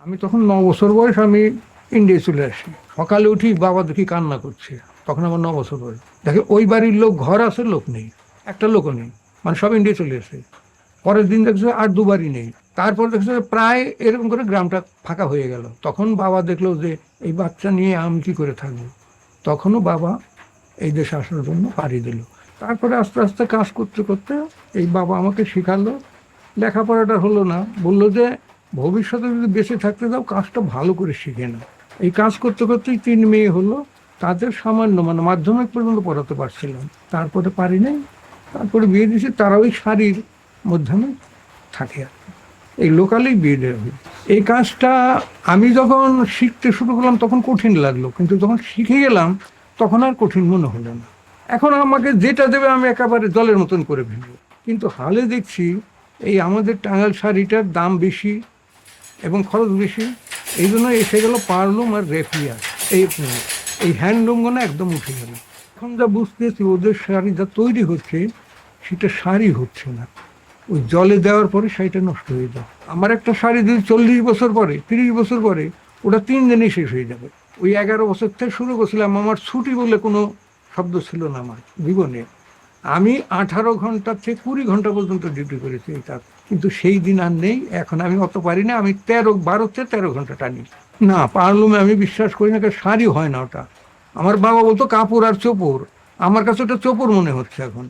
আমি তখন 9 বছর বয়স, আমি ইন্ডিয়া চলে আসি। সকালে উঠি, বাবা দেখি কান্না করছে, তখন আমার 9 বছর বয়স। দেখে ওই বাড়ির লোক, ঘর আছে, লোক নেই, একটা লোকও নেই, মানে সব ইন্ডিয়া চলে আসে। পরের দিন দেখছে আর দুবারই নেই। তারপর দেখছে প্রায় এরকম করে গ্রামটা ফাঁকা হয়ে গেল। তখন বাবা দেখলো যে এই বাচ্চা নিয়ে আমি কি করে থাকবো। তখনও বাবা এই দেশে আসার জন্য পাড়ি দিল। তারপরে আস্তে আস্তে কাজ করতে করতে এই বাবা আমাকে শেখালো। লেখাপড়াটা হলো না, বললো যে ভবিষ্যতে যদি বেঁচে থাকতে দাও কাজটা ভালো করে শিখে না। এই কাজ করতে করতেই 3 মেয়ে হলো। তাদের সামান্য মানে মাধ্যমিক পর্যন্ত পড়াতে পারছিলাম, তারপরে পারি নাই। তারপরে বিয়ে দিয়েছি, তারা ওই শাড়ির মধ্যমে থাকে আর কি। এই লোকালেই বিয়ে দেওয়া হয়। এই কাজটা আমি যখন শিখতে শুরু করলাম তখন কঠিন লাগলো, কিন্তু যখন শিখে গেলাম তখন আর কঠিন মনে হলো না। এখন আমাকে যেটা দেবে আমি একেবারে জলের মতন করে ফেলবো। কিন্তু হালে দেখছি এই আমাদের টাঙ্গাইল শাড়িটার দাম বেশি এবং খরচ বেশি। এই জন্য এসে গেল পারলুম আর রেফিয়ার, এই এই হ্যান্ডলুমগুলো একদম উঠে গেল। এখন যা বুঝতেছি ওদের শাড়ি যা তৈরি হচ্ছে সেটা শাড়ি হচ্ছে না, ওই জলে দেওয়ার পরে শাড়িটা নষ্ট হয়ে যায়। আমার একটা শাড়ি যদি 40 বছর পরে, 30 বছর পরে, ওটা 3 দিনেই শেষ হয়ে যাবে। ওই 11 বছর থেকে শুরু করছিলাম, আমার ছুটি বলে কোনো শব্দ ছিল না আমার জীবনে। আমি 18 ঘন্টা থেকে 20 ঘন্টা পর্যন্ত ডিউটি করেছি এই কাজ, কিন্তু সেই দিন আর নেই। এখন আমি অত পারি না, আমি 12 থেকে 13 ঘন্টা টানি। না, পারলুমে আমি বিশ্বাস করি না, শাড়ি হয় না ওটা। আমার বাবা বলতো কাপড় আর চোপড়, আমার কাছে ওটা চোপড় মনে হচ্ছে এখন।